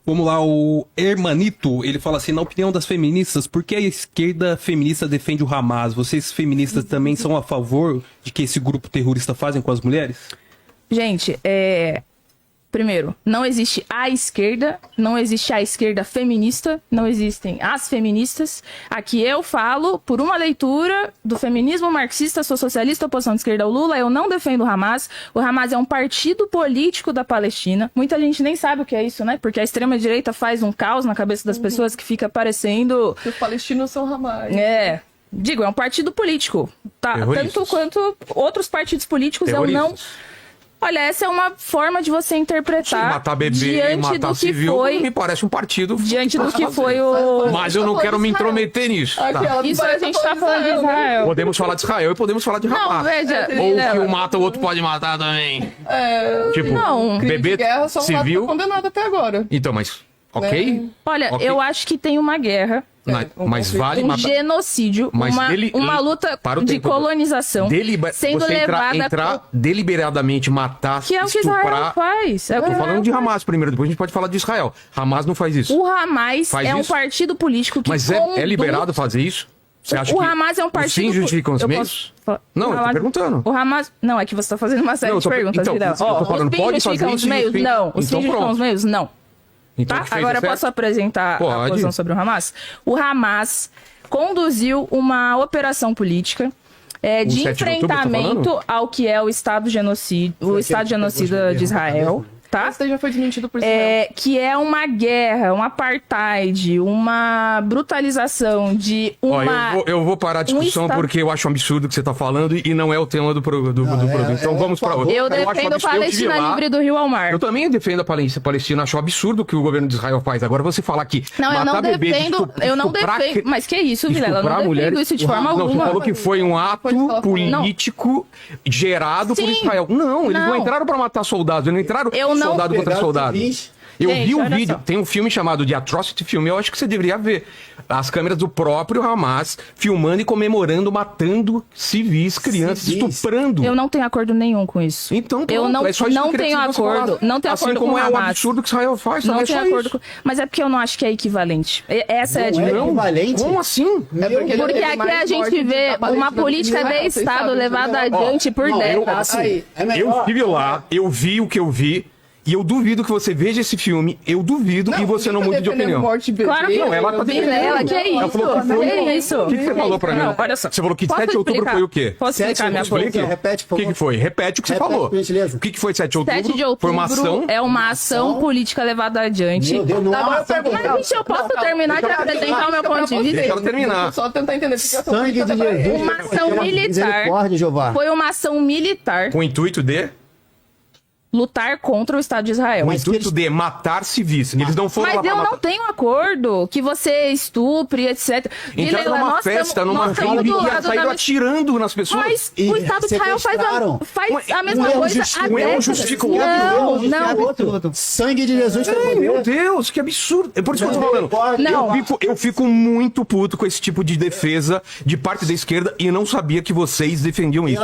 Vamos lá, o Hermanito, ele fala assim, na opinião das feministas, por que a esquerda feminista defende o Hamas? Vocês feministas também são a favor de que esse grupo terrorista fazem com as mulheres? Gente, primeiro, não existe a esquerda, não existe a esquerda feminista, não existem as feministas. Aqui eu falo, por uma leitura do feminismo marxista, sou socialista, oposição de esquerda ao Lula, eu não defendo o Hamas. O Hamas é um partido político da Palestina. Muita gente nem sabe o que é isso, né? Porque a extrema-direita faz um caos na cabeça das pessoas que fica parecendo... Os palestinos são Hamas. Digo, é um partido político, tá? Tanto quanto outros partidos políticos, eu não... Olha, essa é uma forma de você interpretar matar bebê, diante matar do que civil, foi... me parece um partido... Diante do que foi o... Mas eu não quero me intrometer nisso. Tá. Isso a gente tá falando de Israel. Podemos falar de Israel e podemos falar de Hamas. Não, veja... Ou que um mata, o outro pode matar também. Tipo, não. bebê guerra, só civil... condenado até agora. Então, mas... Ok? Olha, okay. Eu acho que tem uma guerra... Mas vale um genocídio, mas uma luta de colonização sendo levada deliberadamente matar, que é o que Israel faz. Tô falando de Hamas primeiro, depois a gente pode falar de Israel. Hamas não faz isso. O Hamas faz um isso? Partido político que mas é liberado fazer isso? Você acha o Hamas é um partido... Os fins justificam os meios? Não, eu tô perguntando. O Hamas... Não, é que você tá fazendo uma série de perguntas. Então, eu tô falando, pode fazer isso? Os meios? Não. Os fins justificam os meios? Não. Então, tá? Agora eu posso apresentar a posição sobre o Hamas? O Hamas conduziu uma operação política de enfrentamento ao que é o Estado genocida de Israel. Tá? Isso já foi desmentido por Israel. Que é uma guerra, um apartheid, uma brutalização de uma... Eu vou parar a discussão porque eu acho um absurdo o que você está falando e não é o tema do produto. Então vamos para outro. Eu defendo a Palestina livre do Rio ao mar. Eu também defendo a Palestina. Acho um absurdo o que o governo de Israel faz. Agora você falar que eu não defendo. Mas que isso, Vilela? Eu não defendo isso de forma alguma. Não, você falou que foi um ato político gerado por Israel. Não, eles não entraram para matar soldados, eles não entraram... soldado contra soldado. Eu vi um vídeo, tem um filme chamado The Atrocity Film, eu acho que você deveria ver. As câmeras do próprio Hamas filmando e comemorando, matando civis, crianças, estuprando. Eu não tenho acordo nenhum com isso. Então, pronto, eu não tenho acordo. Não tenho assim acordo como com o é Hamas. o absurdo que Israel faz. Não tenho acordo com... Mas é porque eu não acho que é equivalente. Essa é a diferença. Não, equivalente? Como assim? Porque aqui a gente vê uma política de Estado levada adiante por décadas. Eu estive lá, eu vi o que eu vi. E eu duvido que você veja esse filme, eu duvido e você não mude de opinião. Claro que não, ela tá Vilela, que é isso? Ela falou que foi... Que é isso? O que você falou pra mim? Não, olha só. Você falou que 7 de outubro foi o quê? Posso explicar minha posição? Repete, por favor. O que foi? Repete o que você falou. O que foi 7 de outubro? 7 de outubro foi uma ação... é uma ação política levada adiante. Meu Deus, não é uma ação. Mas, eu posso terminar de apresentar o meu ponto de vista? Deixa ela terminar. Só tentar entender. Sangue de Jesus. Uma ação militar. Foi uma ação militar. Com o intuito de... lutar contra o Estado de Israel. O intuito de matar civis. Eles não foram lá Mas eu não tenho acordo que você estupre, etc. Então numa festa, numa fila, e saíram atirando nas pessoas. Mas o Estado de Israel faz a mesma coisa há décadas. Justifica o outro. Não. Sangue de Jesus. Meu Deus, que absurdo. É por isso que eu tô falando. Eu fico muito puto com esse tipo de defesa de parte da esquerda e não sabia que vocês defendiam isso.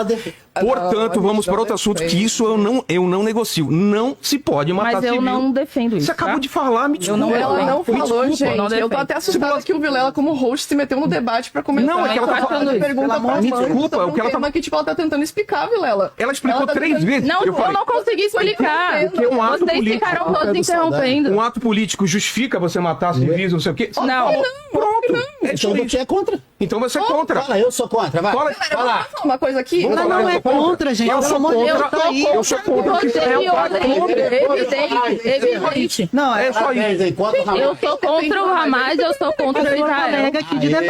Portanto, vamos para outro assunto, que isso eu não negocio. Não se pode matar civil. Mas eu não defendo isso. Você acabou de falar, me desculpa. Ela não falou, gente. Eu tô até assustada que o Vilela, como host, se meteu no debate pra comentar. Não, é que ela tá falando pergunta pra me desculpa, o que ela tá... que tipo, ela tá tentando explicar, Vilela. Ela explicou 3 vezes. Não, eu não consegui explicar. Porque um ato Vocês político... ficaram todos interrompendo. Um ato político justifica você matar civis, não sei o quê? Não. Pronto. Então você é contra. Então você é contra. Fala, eu sou contra, vai. Vamos falar uma coisa aqui? Ela não é contra, gente. Eu sou contra. Eu sou contra o que Israel faz. Evidente. Não, é só isso. Eu sou contra o Hamas, eu sou contra o Israel.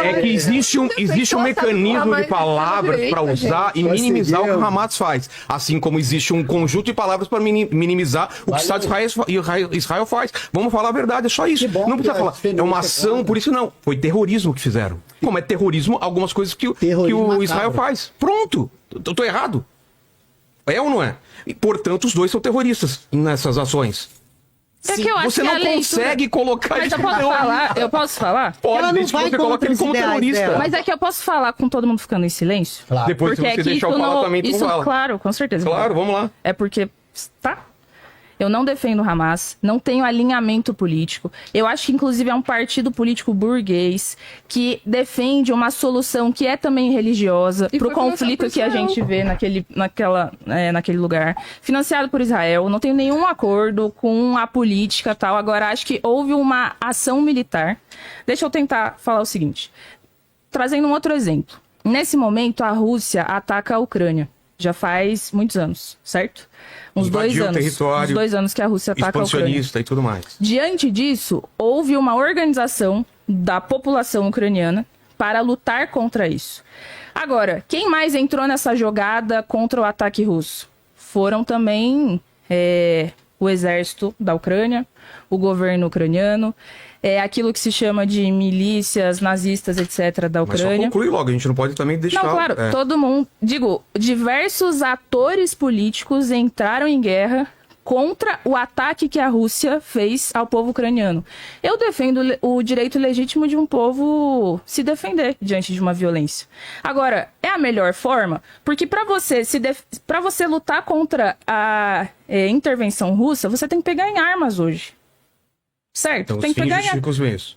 É que existe um mecanismo de palavras para usar e minimizar o que o Hamas faz. Assim como existe um conjunto de palavras para minimizar o que o Estado de Israel faz. Vamos falar a verdade, é só isso. Não precisa falar. É uma ação, por isso não. Foi terrorismo que fizeram. Como é terrorismo, algumas coisas que o Israel faz. Pronto. Eu tô errado. É ou não é? E, portanto, os dois são terroristas nessas ações. É que eu acho você que não a leitura... consegue colocar... Mas eu posso falar? Eu posso falar? Pode, ela não vai você coloca ele como terrorista. dela. Mas é que eu posso falar com todo mundo ficando em silêncio? Claro. Depois, Porque se você deixar eu falar também, tu fala. Claro, com certeza. Claro, vamos lá. É porque... Tá? Eu não defendo o Hamas, não tenho alinhamento político. Eu acho que, inclusive, é um partido político burguês que defende uma solução que é também religiosa para o conflito que a gente vê naquele lugar. Financiado por Israel, não tenho nenhum acordo com a política e tal. Agora, acho que houve uma ação militar. Deixa eu tentar falar o seguinte. Trazendo um outro exemplo. Nesse momento, a Rússia ataca a Ucrânia. Já faz muitos anos, certo? Uns 2 anos. Uns 2 anos que a Rússia ataca a Ucrânia. Expansionista e tudo mais. Diante disso, houve uma organização da população ucraniana para lutar contra isso. Agora, quem mais entrou nessa jogada contra o ataque russo? Foram também o exército da Ucrânia, o governo ucraniano, aquilo que se chama de milícias nazistas, etc., da Ucrânia. Mas só conclui logo, a gente não pode também deixar... Não, claro, todo mundo... Digo, diversos atores políticos entraram em guerra contra o ataque que a Rússia fez ao povo ucraniano. Eu defendo o direito legítimo de um povo se defender diante de uma violência. Agora, é a melhor forma? Porque para você lutar contra a intervenção russa, você tem que pegar em armas hoje. Certo? Então, tem que pegar em armas.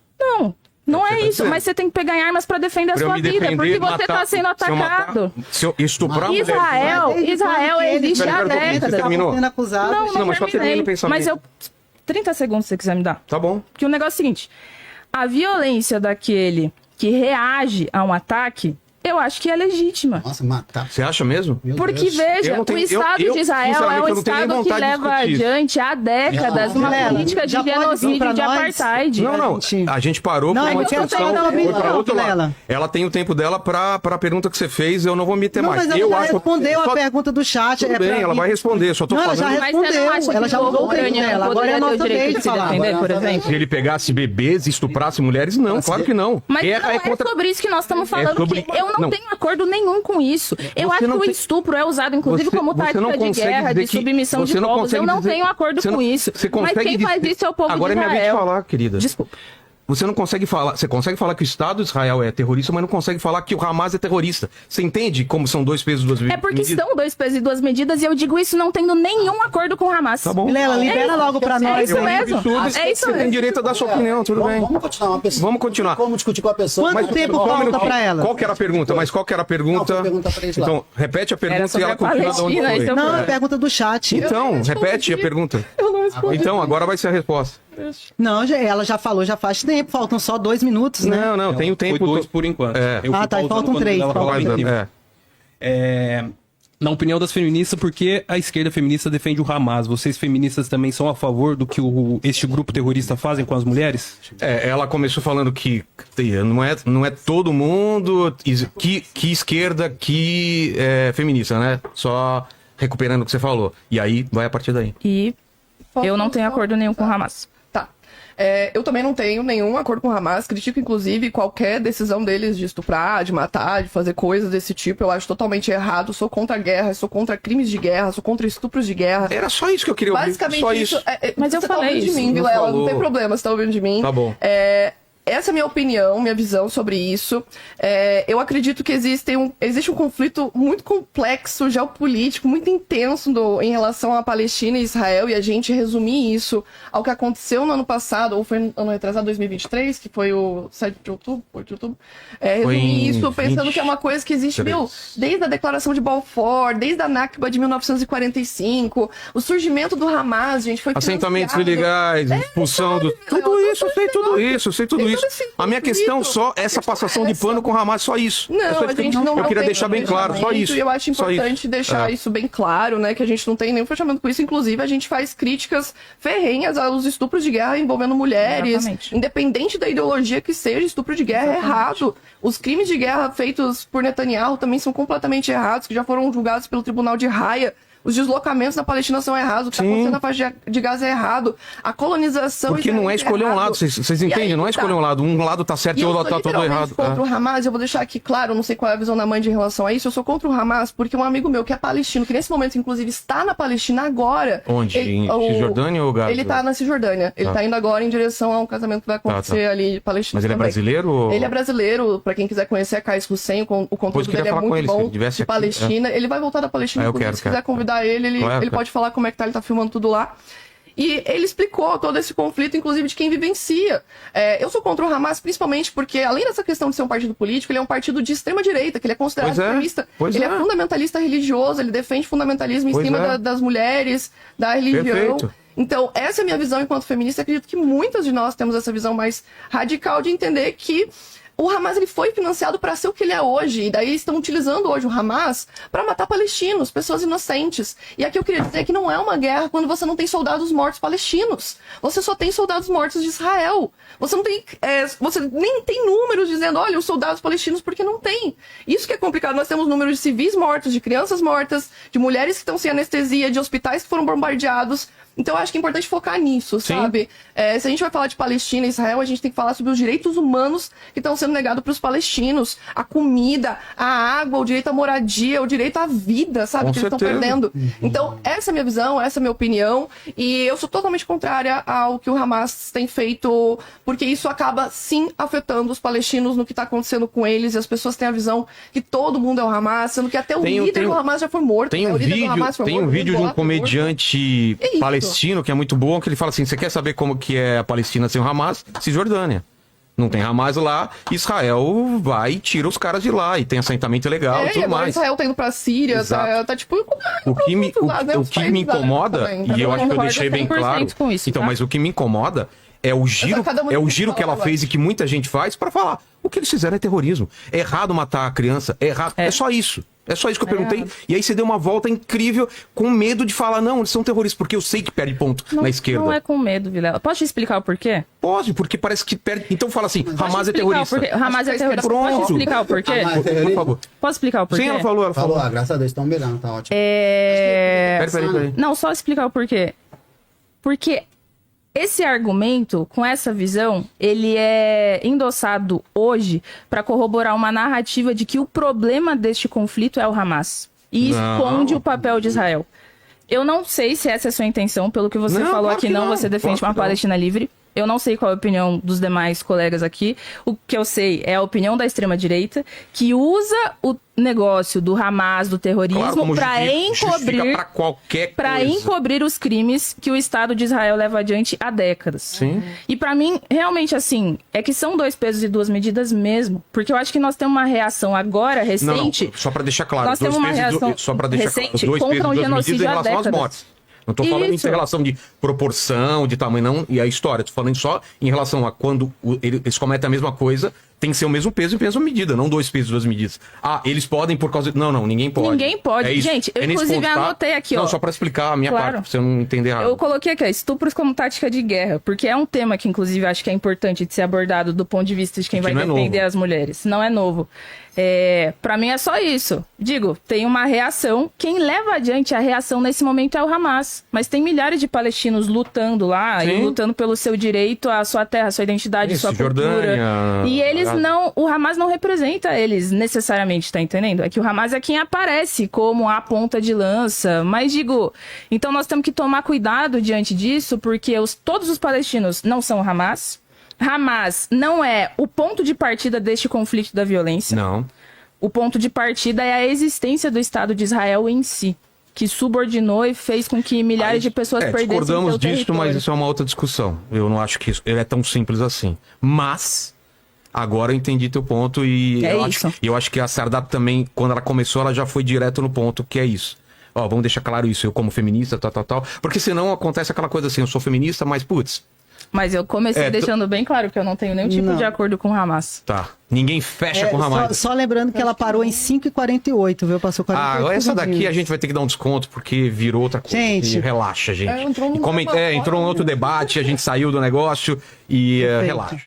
Não é isso, mas você tem que pegar em armas para defender a sua vida, porque você está sendo atacado. Se eu estuprar Israel existe há décadas. Não, mas só termina o pensamento. Mas 30 segundos se você quiser me dar. Tá bom. Porque o negócio é o seguinte, a violência daquele que reage a um ataque, eu acho que é legítima. Nossa, matar. Você acha mesmo? Porque, veja, o Estado de Israel é um Estado que leva adiante há décadas uma política de genocídio e de apartheid. Não. A gente parou com uma discussão. Foi pra outro lado. Ela tem o tempo dela pra pergunta que você fez, eu não vou me meter mais. Mas ela já respondeu a pergunta do chat. Tudo bem, ela vai responder, só tô falando. Ela já respondeu, ela já mudou o tempo dela. Agora é a nossa vez de falar. Por exemplo. Se ele pegasse bebês e estuprasse mulheres, não, claro que não. Mas não é sobre isso que nós estamos falando, porque eu não tenho acordo nenhum com isso. Eu acho que o estupro é usado, inclusive, como tática de guerra, de submissão de povos. Eu não tenho acordo com isso. Mas quem faz isso é o povo de Israel. Agora é minha vez de falar, querida. Desculpa. Você não consegue falar... Você consegue falar que o Estado de Israel é terrorista, mas não consegue falar que o Hamas é terrorista. Você entende como são 2 pesos e 2 medidas? É porque são 2 pesos e 2 medidas, e eu digo isso não tendo nenhum acordo com o Hamas. Tá bom. Vilela, libera logo pra nós. É isso mesmo. É isso. Você tem direito a dar sua opinião, tudo bem. Vamos continuar uma pessoa. Vamos continuar. Vamos discutir com a pessoa. Mas Quanto tempo falta pra ela? Qual que era a pergunta? Mas qual que era a pergunta? Não, pergunta pra eles lá. Então, repete a pergunta e ela continua de onde foi. Não, é a pergunta do chat. Então, repete a pergunta. Eu não respondi. Então, agora vai ser a resposta. Não, ela já falou, já faz tempo. Faltam só 2 minutos, né? Não, tem o tempo. Foi 2 por enquanto. Eu fui Ah, tá, e pausando faltam quando 3. ela falava em cima. Na opinião das feministas, por que a esquerda feminista defende o Hamas? Vocês feministas também são a favor do que este grupo terrorista fazem com as mulheres? Ela começou falando que não é todo mundo que esquerda que é feminista, né? Só recuperando o que você falou. E aí, vai a partir daí. E eu não tenho acordo nenhum com o Hamas. Tá. Eu também não tenho nenhum acordo com o Hamas. Critico, inclusive, qualquer decisão deles de estuprar, de matar, de fazer coisas desse tipo. Eu acho totalmente errado. Sou contra a guerra, sou contra crimes de guerra, sou contra estupros de guerra. Era só isso que eu queria ouvir. Basicamente só isso. Mas eu você falei tá ouvindo isso. de mim, Não Vilela. falou. Não tem problema, você tá ouvindo de mim. Tá bom. Essa é a minha opinião, minha visão sobre isso. Eu acredito que existe um conflito muito complexo, geopolítico, muito intenso em relação à Palestina e Israel, e a gente resumir isso ao que aconteceu no ano passado, ou foi no ano retrasado, 2023, que foi o 7 de outubro, 8 de outubro. Resumir isso pensando que é uma coisa que existe, desde a Declaração de Balfour, desde a Nakba de 1945, o surgimento do Hamas, gente, foi assentamentos ilegais, expulsão do... Tudo isso, eu sei tudo isso. A minha questão só é essa passação de pano com o Hamas, só isso. Não, a gente não eu queria tem deixar bem claro, só isso. E eu acho importante deixar isso bem claro, né? Que a gente não tem nenhum fechamento com isso. Inclusive, a gente faz críticas ferrenhas aos estupros de guerra envolvendo mulheres. Exatamente. Independente da ideologia que seja, estupro de guerra é errado. Os crimes de guerra feitos por Netanyahu também são completamente errados, que já foram julgados pelo Tribunal de Haia. Os deslocamentos na Palestina são errados, o que está acontecendo na faixa de Gaza é errado. A colonização... Porque não é escolher um lado, vocês entendem? Não é escolher um lado. Um lado tá certo e o outro tá todo errado. Eu sou contra o Hamas, eu vou deixar aqui claro, não sei qual é a visão da mãe em relação a isso, eu sou contra o Hamas porque um amigo meu que é palestino, que nesse momento inclusive está na Palestina agora... Onde? Em Cisjordânia ou Gaza? Ele tá na Cisjordânia. Ele tá indo agora em direção a um casamento que vai acontecer ali em Palestina. Mas ele é brasileiro? Ou... Ele é brasileiro, pra quem quiser conhecer a Kais Hussein, o conteúdo dele é muito bom, de Palestina. Ele vai voltar da Palestina, inclusive, se quiser convidar ele pode falar como é que tá, ele tá filmando tudo lá. E ele explicou todo esse conflito, inclusive de quem vivencia. Eu sou contra o Hamas principalmente porque, além dessa questão de ser um partido político, ele é um partido de extrema-direita, que ele é considerado extremista. Ele é fundamentalista religioso, ele defende fundamentalismo em cima das mulheres, da religião. Perfeito. Então, essa é a minha visão enquanto feminista. Acredito que muitas de nós temos essa visão mais radical de entender que o Hamas ele foi financiado para ser o que ele é hoje. E daí estão utilizando hoje o Hamas para matar palestinos, pessoas inocentes. E aqui eu queria dizer que não é uma guerra quando você não tem soldados mortos palestinos. Você só tem soldados mortos de Israel. Você não tem, você nem tem números dizendo, olha, os soldados palestinos, porque não tem. Isso que é complicado. Nós temos números de civis mortos, de crianças mortas, de mulheres que estão sem anestesia, de hospitais que foram bombardeados. Então, eu acho que é importante focar nisso, sabe? Se a gente vai falar de Palestina e Israel, a gente tem que falar sobre os direitos humanos que estão sendo negados para os palestinos. A comida, a água, o direito à moradia, o direito à vida, sabe? Com que eles estão certeza. perdendo. Então, essa é a minha visão, essa é a minha opinião. E eu sou totalmente contrária ao que o Hamas tem feito, porque isso acaba, sim, afetando os palestinos no que está acontecendo com eles. E as pessoas têm a visão que todo mundo é o Hamas, sendo que até o líder do Hamas já foi morto. Tem um vídeo de um comediante palestino que é muito bom, que ele fala assim, você quer saber como que é a Palestina sem o Hamas? Cisjordânia. Não tem Hamas lá, Israel vai e tira os caras de lá, e tem assentamento legal e e tudo agora mais. Israel tá indo pra Síria, tá tipo... O que me incomoda, e eu acho que eu deixei bem claro, com isso, então, tá? mas o que me incomoda é o giro, que ela fez e que muita gente faz pra falar. O que eles fizeram é terrorismo. É errado matar a criança, é errado. É só isso. É só isso que eu perguntei. E aí você deu uma volta incrível, com medo de falar, não, eles são terroristas, porque eu sei que perde ponto na esquerda. Não é com medo, Vilela. Posso te explicar o porquê? Pode, porque parece que perde. Então fala assim, Hamas é terrorista. Hamas é terrorista. Pronto. Posso explicar o porquê? Por favor. Posso explicar o porquê? Sim, ela falou. Falou, graças a Deus, estão melhorando, tá ótimo. Peraí. Não, só explicar o porquê. Porque esse argumento, com essa visão, ele é endossado hoje para corroborar uma narrativa de que o problema deste conflito é o Hamas. E esconde o papel de Israel. Eu não sei se essa é a sua intenção, pelo que você falou aqui, não, você defende uma Palestina livre. Eu não sei qual é a opinião dos demais colegas aqui. O que eu sei é a opinião da extrema-direita, que usa o negócio do Hamas, do terrorismo, para encobrir os crimes que o Estado de Israel leva adiante há décadas. Sim. E para mim, realmente, assim, é que são dois pesos e duas medidas mesmo. Porque eu acho que nós temos uma reação agora, recente... Não, só para deixar claro. Nós temos uma reação recente contra um genocídio há décadas. Não tô falando em relação de proporção, de tamanho, não, e a história. Tô falando só em relação a quando eles cometem a mesma coisa, tem que ser o mesmo peso e mesma medida, não dois pesos e duas medidas. Ah, eles podem por causa... Não, ninguém pode. Ninguém pode. É gente, eu inclusive anotei aqui, ó. Não, só pra explicar a minha parte, pra você não entender errado. Eu coloquei aqui, ó, estupros como tática de guerra, porque é um tema que, inclusive, acho que é importante de ser abordado do ponto de vista de quem vai defender as mulheres. Não é novo. Pra mim é só isso. Digo, tem uma reação. Quem leva adiante a reação nesse momento é o Hamas. Mas tem milhares de palestinos lutando lá e lutando pelo seu direito à sua terra, à sua identidade, à sua cultura. E eles não... O Hamas não representa eles necessariamente, tá entendendo? É que o Hamas é quem aparece como a ponta de lança. Mas digo... Então nós temos que tomar cuidado diante disso, porque todos os palestinos não são o Hamas. Hamas não é o ponto de partida deste conflito da violência. Não. O ponto de partida é a existência do Estado de Israel em si, que subordinou e fez com que milhares de pessoas perdessem seu território. Discordamos disso, mas isso é uma outra discussão. Eu não acho que isso é tão simples assim. Mas agora eu entendi teu ponto e eu acho que a Sardá também, quando ela começou, ela já foi direto no ponto, que é isso. Ó, vamos deixar claro isso, eu como feminista, tal. Porque senão acontece aquela coisa assim, eu sou feminista, mas putz... Mas eu comecei deixando bem claro que eu não tenho nenhum tipo de acordo com o Hamas. Tá. Ninguém fecha com o Hamas. Só lembrando que ela parou em 5h48, viu? Passou 48 essa daqui a gente vai ter que dar um desconto, porque virou outra coisa. Gente... Relaxa, gente. Entrou um outro debate, a gente saiu do negócio e relaxa.